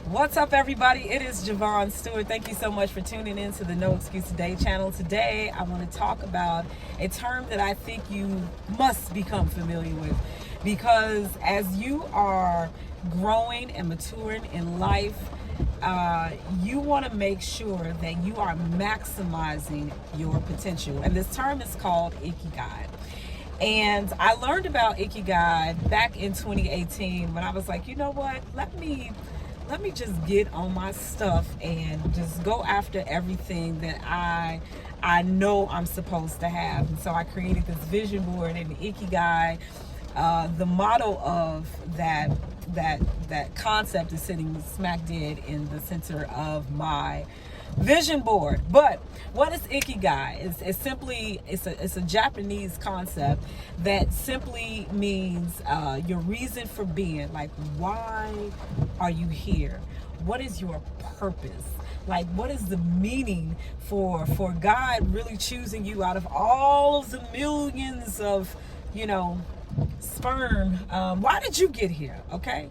What's up, everybody? It is Javonne Steward. Thank you so much for tuning in to the No Excuse Today channel. Today, I want to talk about a term that I think you must become familiar with, because as you are growing and maturing in life, you want to make sure that you are maximizing your potential. And this term is called Ikigai. And I learned about Ikigai back in 2018 when I was like, you know what, let me just get on my stuff and just go after everything that I know I'm supposed to have. And so I created this vision board, and Ikigai, the motto of that concept is sitting smack dead in the center of my vision board. But what is Ikigai? It's a Japanese concept that simply means your reason for being. Like, why are you here? What is your purpose? Like, what is the meaning for God really choosing you out of all of the millions of, sperm? Why did you get here? Okay,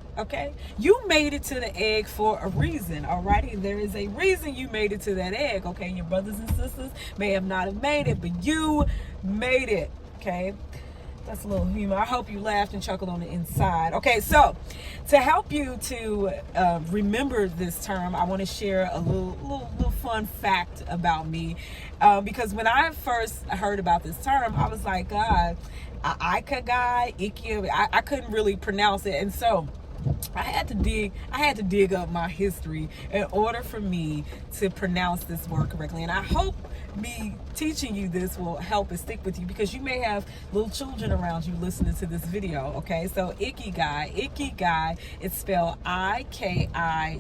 you made it to the egg for a reason. Alrighty, there is a reason you made it to that egg. Okay, your brothers and sisters may have not have made it, but you made it. Okay, that's a little humor. I hope you laughed and chuckled on the inside. Okay, so to help you to remember this term, I want to share a little fun fact about me, because when I first heard about this term, I was like, God, Ikigai, I couldn't really pronounce it, and so I had to dig up my history in order for me to pronounce this word correctly. And I hope me teaching you this will help it stick with you, because you may have little children around you listening to this video. Okay, so Ikigai, it's spelled Ikigai.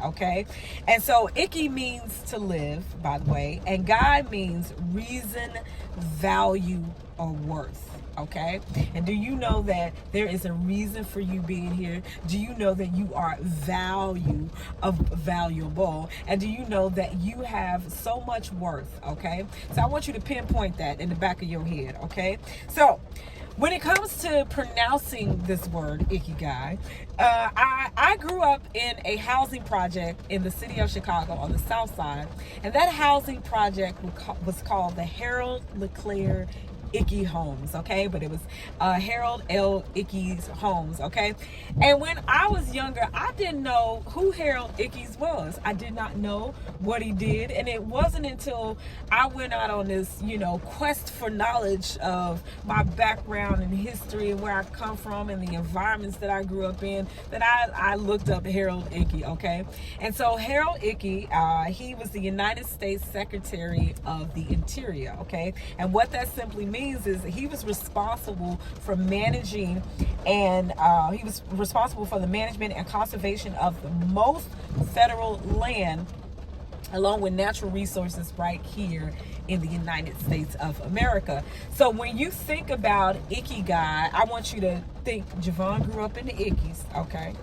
Okay, and so Iki means to live, by the way, and Gai means reason, value, or worth. Okay, and do you know that there is a reason for you being here? Do you know that you are valuable? And do you know that you have so much worth? Okay, so I want you to pinpoint that in the back of your head. Okay, so when it comes to pronouncing this word Ikigai, I grew up in a housing project in the city of Chicago on the south side, and that housing project was called the Harold LeClaire Icky Homes. Okay, but it was Harold L. Ickes Homes. Okay, and when I was younger, I didn't know who Harold Ickes was. I did not know what he did, and it wasn't until I went out on this quest for knowledge of my background and history and where I come from and the environments that I grew up in that I looked up Harold Icky. Okay, and so Harold Icky, he was the United States Secretary of the Interior. Okay, and what that simply means is he was responsible for managing and he was responsible for the management and conservation of the most federal land along with natural resources right here in the United States of America. So when you think about Ikigai, I want you to think Javonne grew up in the Ickies. Okay,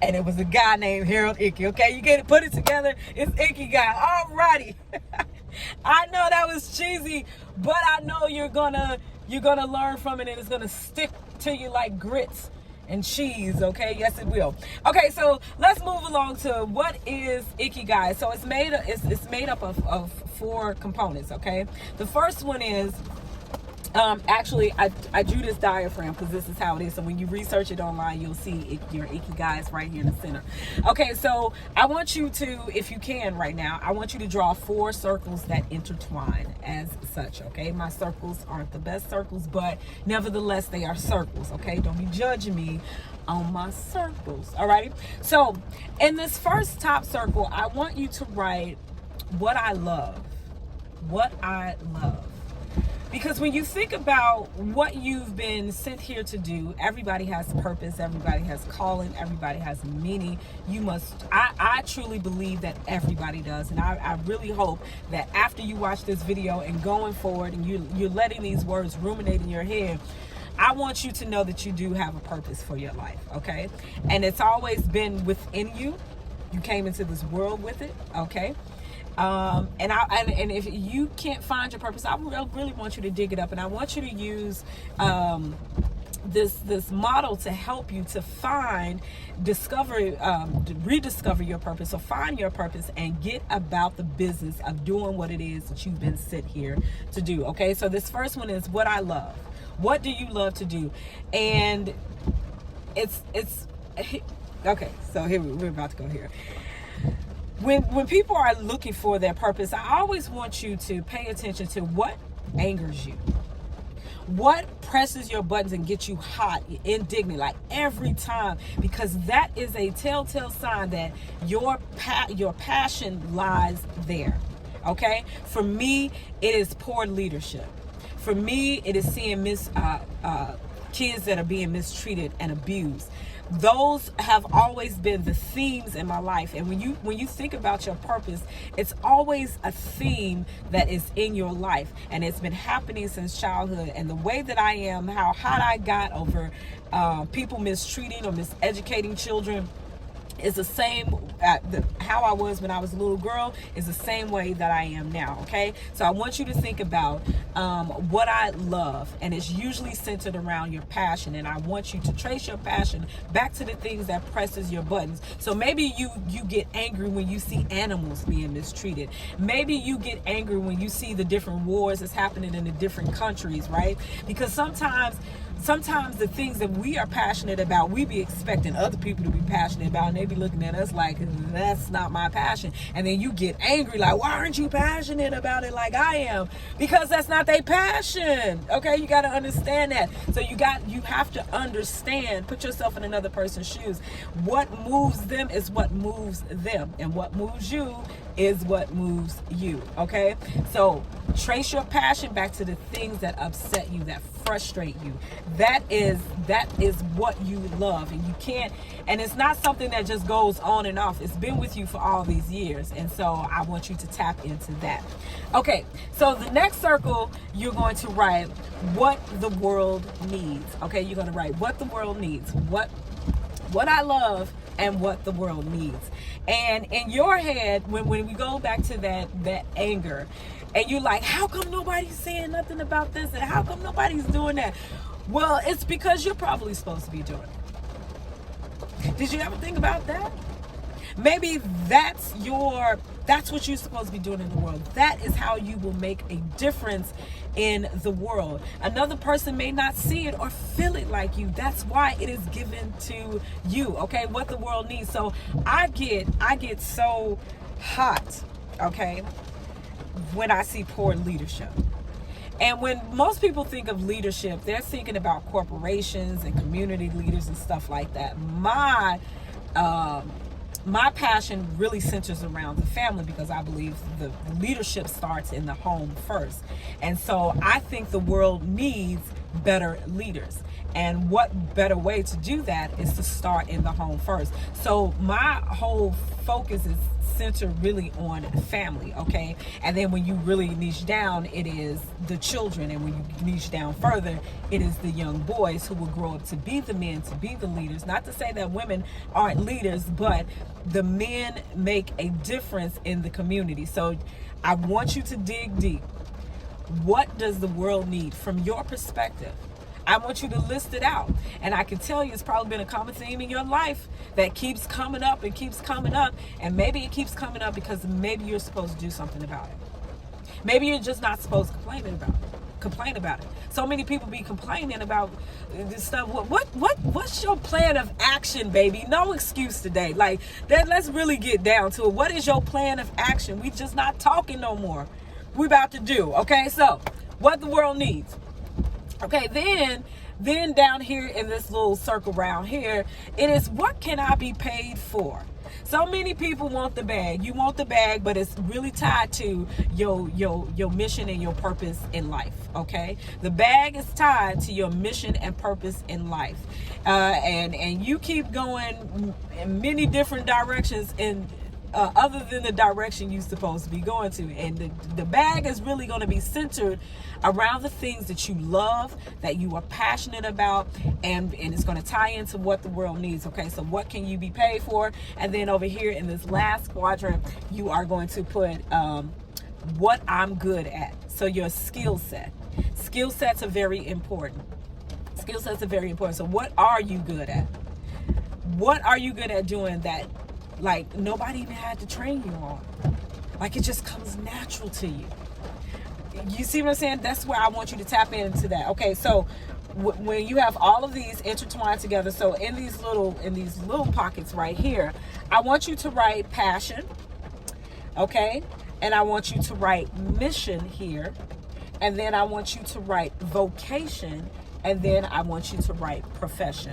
and it was a guy named Harold Icky. Okay, you get it, put it together, it's Ikigai. Alrighty. I know that was cheesy, but I know you're gonna learn from it, and it's gonna stick to you like grits and cheese. Okay, yes it will. Okay, so let's move along to what is Ikigai. So it's made up of four components. Okay, the first one is actually, I drew this diagram because this is how it is. So when you research it online, you'll see your Ikigai is right here in the center. Okay, so I want you to, if you can right now, I want you to draw 4 circles that intertwine as such. Okay, my circles aren't the best circles, but nevertheless, they are circles. Okay, don't be judging me on my circles. Alrighty, so in this first top circle, I want you to write what I love. What I love. Because when you think about what you've been sent here to do, everybody has purpose, everybody has calling, everybody has meaning. I truly believe that everybody does. And I really hope that after you watch this video and going forward and you're letting these words ruminate in your head, I want you to know that you do have a purpose for your life, okay? And it's always been within you. You came into this world with it, okay? And if you can't find your purpose, I really want you to dig it up, and I want you to use this model to help you to rediscover your purpose, or find your purpose and get about the business of doing what it is that you've been sent here to do. Okay, so this first one is what I love. What do you love to do? And it's okay, so here we're about to go here. When people are looking for their purpose, I always want you to pay attention to what angers you. What presses your buttons and gets you hot, indignant, like every time, because that is a telltale sign that your passion lies there. Okay? For me, it is poor leadership. For me, it is seeing kids that are being mistreated and abused. Those have always been the themes in my life. And when you think about your purpose, it's always a theme that is in your life, and it's been happening since childhood. And the way that I am, how hot I got over people mistreating or miseducating children, is the same. How I was when I was a little girl is the same way that I am now. Okay, so I want you to think about what I love, and it's usually centered around your passion. And I want you to trace your passion back to the things that presses your buttons. So maybe you get angry when you see animals being mistreated. Maybe you get angry when you see the different wars that's happening in the different countries, right? Because sometimes the things that we are passionate about, we be expecting other people to be passionate about, and they be looking at us like, that's not my passion. And then you get angry, like, why aren't you passionate about it like I am? Because that's not their passion. Okay, you got to understand that. So you have to understand, put yourself in another person's shoes. What moves them is what moves them, and what moves you is what moves you. Okay, so trace your passion back to the things that upset you, that frustrate you. That is what you love, and you can't, and it's not something that just goes on and off. It's been with you for all these years, and so I want you to tap into that. Okay, so the next circle, you're going to write what the world needs. Okay, you're going to write what the world needs, what I love, and what the world needs. And in your head, when we go back to that anger, and you're like, how come nobody's saying nothing about this, and how come nobody's doing that? Well, it's because you're probably supposed to be doing it. Did you ever think about that? Maybe that's what you're supposed to be doing in the world. That is how you will make a difference in the world. Another person may not see it or feel it like you. That's why it is given to you. Okay, what the world needs. So I get so hot, okay, when I see poor leadership. And when most people think of leadership, they're thinking about corporations and community leaders and stuff like that. My passion really centers around the family, because I believe the leadership starts in the home first. And so I think the world needs better leaders. And what better way to do that is to start in the home first. So my whole focus is centered really on family, okay? And then when you really niche down, it is the children. And when you niche down further, it is the young boys who will grow up to be the men, to be the leaders. Not to say that women aren't leaders, but the men make a difference in the community. So I want you to dig deep. What does the world need from your perspective? I want you to list it out. And I can tell you it's probably been a common theme in your life that keeps coming up and keeps coming up. And maybe it keeps coming up because maybe you're supposed to do something about it. Maybe you're just not supposed to complain about it. So many people be complaining about this stuff. What's your plan of action, baby? No excuse today. Like that, let's really get down to it. What is your plan of action? We just not talking no more. We about to do, okay? So what the world needs. Okay, then down here in this little circle round here, it is what can I be paid for? So many people want the bag. You want the bag, but it's really tied to your mission and your purpose in life, okay? The bag is tied to your mission and purpose in life. And you keep going in many different directions in other than the direction you're supposed to be going to. And the bag is really going to be centered around the things that you love, that you are passionate about, and it's going to tie into what the world needs. Okay, so what can you be paid for? And then over here in this last quadrant, you are going to put what I'm good at. So your skill set. Skill sets are very important. Skill sets are very important. So what are you good at? What are you good at doing that, like, nobody even had to train you on? Like, it just comes natural to you. You see what I'm saying? That's where I want you to tap into that. Okay, so when you have all of these intertwined together, so in these little pockets right here, I want you to write passion, okay? And I want you to write mission here. And then I want you to write vocation. And then I want you to write profession.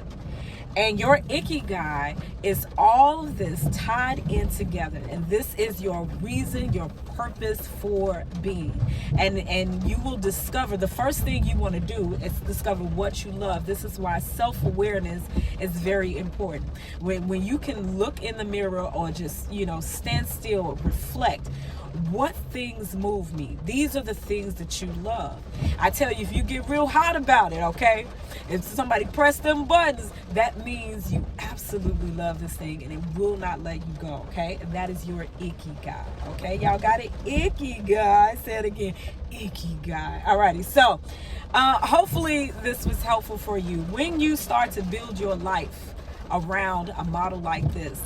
And your Ikigai is all of this tied in together. And this is your reason, your purpose for being. And you will discover, the first thing you want to do is discover what you love. This is why self-awareness is very important. When you can look in the mirror or just, stand still, reflect, what things move me? These are the things that you love. I tell you, if you get real hot about it, okay? If somebody press them buttons, that means you absolutely love this thing and it will not let you go, okay? And that is your Ikigai, okay? Y'all got it? Ikigai. Say it again. Ikigai. Alrighty, so hopefully this was helpful for you. When you start to build your life around a model like this,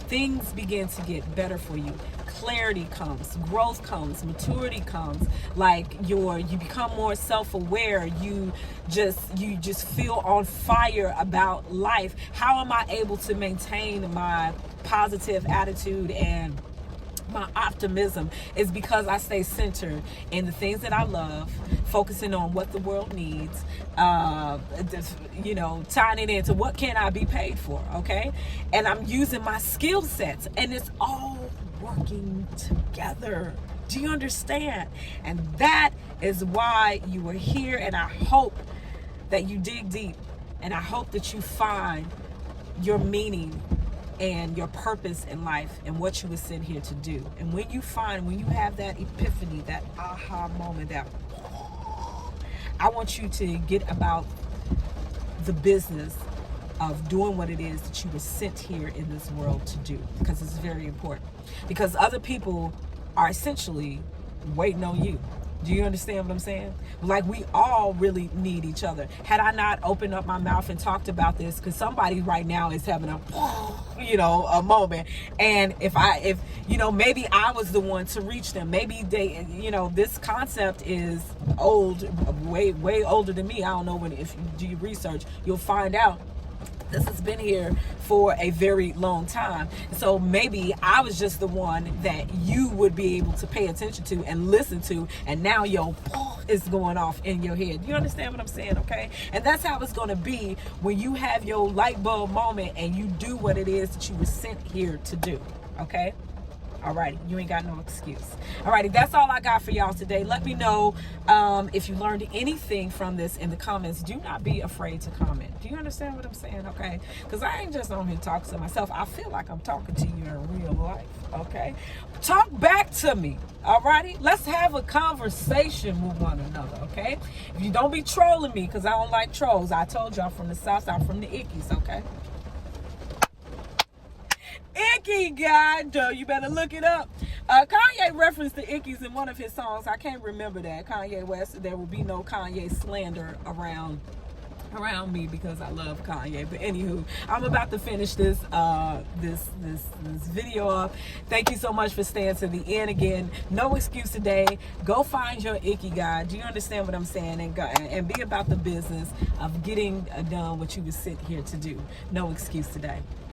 things begin to get better for you. Clarity comes, growth comes, maturity comes. Like you become more self-aware. You just feel on fire about life. How am I able to maintain my positive attitude and my optimism? Is because I stay centered in the things that I love, focusing on what the world needs, tying it into what can I be paid for, okay? And I'm using my skill sets, and it's all working together. Do you understand? And that is why you are here, and I hope that you dig deep, and I hope that you find your meaning and your purpose in life and what you were sent here to do. And when you have that epiphany, that aha moment, I want you to get about the business of doing what it is that you were sent here in this world to do, because it's very important. Because other people are essentially waiting on you. Do you understand what I'm saying? Like, we all really need each other. Had I not opened up my mouth and talked about this, because somebody right now is having a moment, and if maybe I was the one to reach them. Maybe they, this concept is old, way older than me. I don't know, if you do your research, you'll find out this has been here for a very long time. So maybe I was just the one that you would be able to pay attention to and listen to, and now is going off in your head. You understand what I'm saying, okay? And that's how it's going to be when you have your light bulb moment and you do what it is that you were sent here to do, okay? Alrighty, you ain't got no excuse. Alrighty, that's all I got for y'all today. Let me know if you learned anything from this in the comments. Do not be afraid to comment. Do you understand what I'm saying? Okay, because I ain't just on here talking to myself. I feel like I'm talking to you in real life. Okay, talk back to me. Alrighty, let's have a conversation with one another. Okay, if you don't be trolling me, because I don't like trolls. I told y'all from the south side, from the Ickies. Okay. Ikigai, you better look it up. Kanye referenced the Ickies in one of his songs. I can't remember that. Kanye West. There will be no Kanye slander around me because I love Kanye. But anywho, I'm about to finish this video up. Thank you so much for staying to the end. Again, no excuse today. Go find your Ikigai. Do you understand what I'm saying? And be about the business of getting done what you were sent here to do. No excuse today.